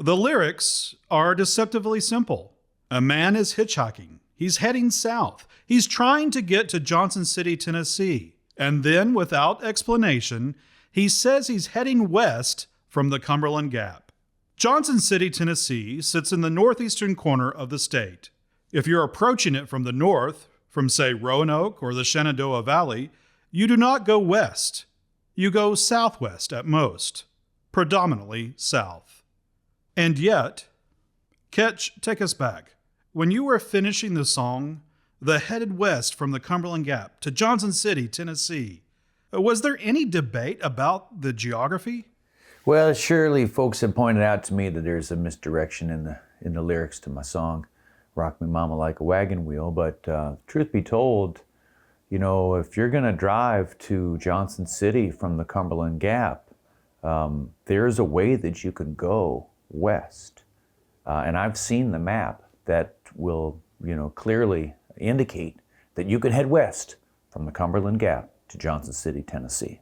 The lyrics are deceptively simple. A man is hitchhiking. He's heading south. He's trying to get to Johnson City, Tennessee. And then, without explanation, he says he's heading west from the Cumberland Gap. Johnson City, Tennessee sits in the northeastern corner of the state. If you're approaching it from the north, from say Roanoke or the Shenandoah Valley, you do not go west. You go southwest at most, predominantly south. And yet, Ketch, take us back. When you were finishing the song, the headed west from the Cumberland Gap to Johnson City, Tennessee, was there any debate about the geography? Well, surely folks have pointed out to me that there's a misdirection in the lyrics to my song, Rock Me Mama Like a Wagon Wheel, but truth be told, you know, if you're gonna drive to Johnson City from the Cumberland Gap, there's a way that you can go west. And I've seen the map that will, you know, clearly indicate that you can head west from the Cumberland Gap to Johnson City, Tennessee.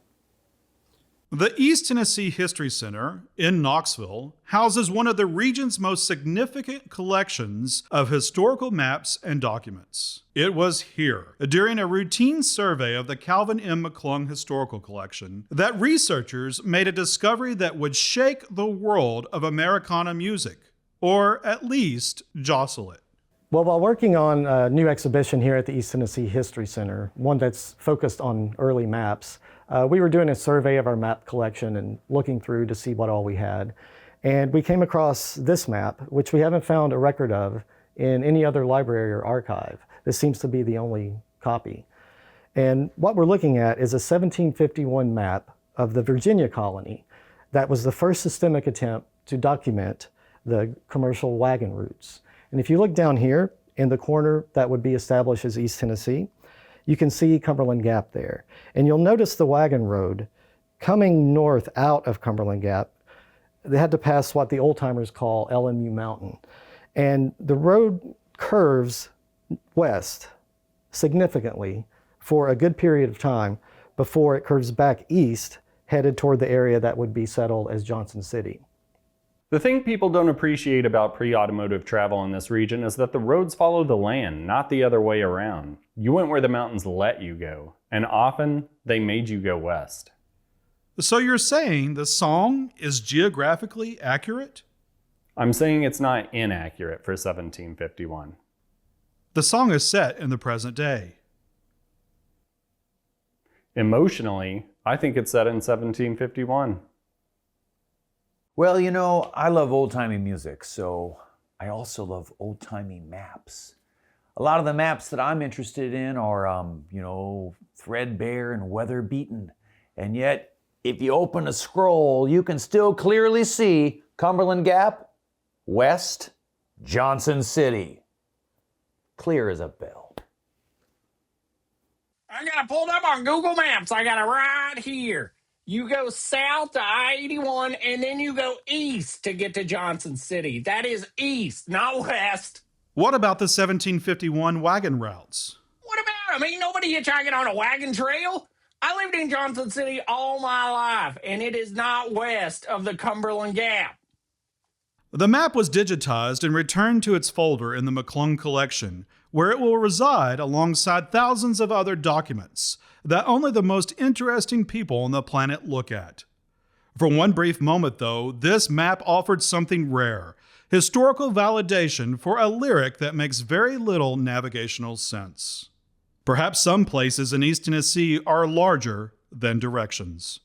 The East Tennessee History Center in Knoxville houses one of the region's most significant collections of historical maps and documents. It was here, during a routine survey of the Calvin M. McClung Historical Collection, that researchers made a discovery that would shake the world of Americana music, or at least jostle it. Well, while working on a new exhibition here at the East Tennessee History Center, one that's focused on early maps, we were doing a survey of our map collection and looking through to see what all we had. And we came across this map, which we haven't found a record of in any other library or archive. This seems to be the only copy. And what we're looking at is a 1751 map of the Virginia colony that was the first systemic attempt to document the commercial wagon routes. And if you look down here in the corner that would be established as East Tennessee, you can see Cumberland Gap there. And you'll notice the wagon road coming north out of Cumberland Gap. They had to pass what the old timers call LMU Mountain. And the road curves west significantly for a good period of time before it curves back east, headed toward the area that would be settled as Johnson City. The thing people don't appreciate about pre-automotive travel in this region is that the roads follow the land, not the other way around. You went where the mountains let you go, and often they made you go west. So you're saying the song is geographically accurate? I'm saying it's not inaccurate for 1751. The song is set in the present day. Emotionally, I think it's set in 1751. Well, you know, I love old-timey music, so I also love old-timey maps. A lot of the maps that I'm interested in are, you know, threadbare and weather-beaten. And yet, if you open a scroll, you can still clearly see Cumberland Gap, west, Johnson City. Clear as a bell. I got it pulled up on Google Maps. I got it right here. You go south to I-81, and then you go east to get to Johnson City. That is east, not west. What about the 1751 wagon routes? What about them? Ain't nobody hitchhiking on a wagon trail. I lived in Johnson City all my life, and it is not west of the Cumberland Gap. The map was digitized and returned to its folder in the McClung collection, where it will reside alongside thousands of other documents that only the most interesting people on the planet look at. For one brief moment, though, this map offered something rare: historical validation for a lyric that makes very little navigational sense. Perhaps some places in East Tennessee are larger than directions.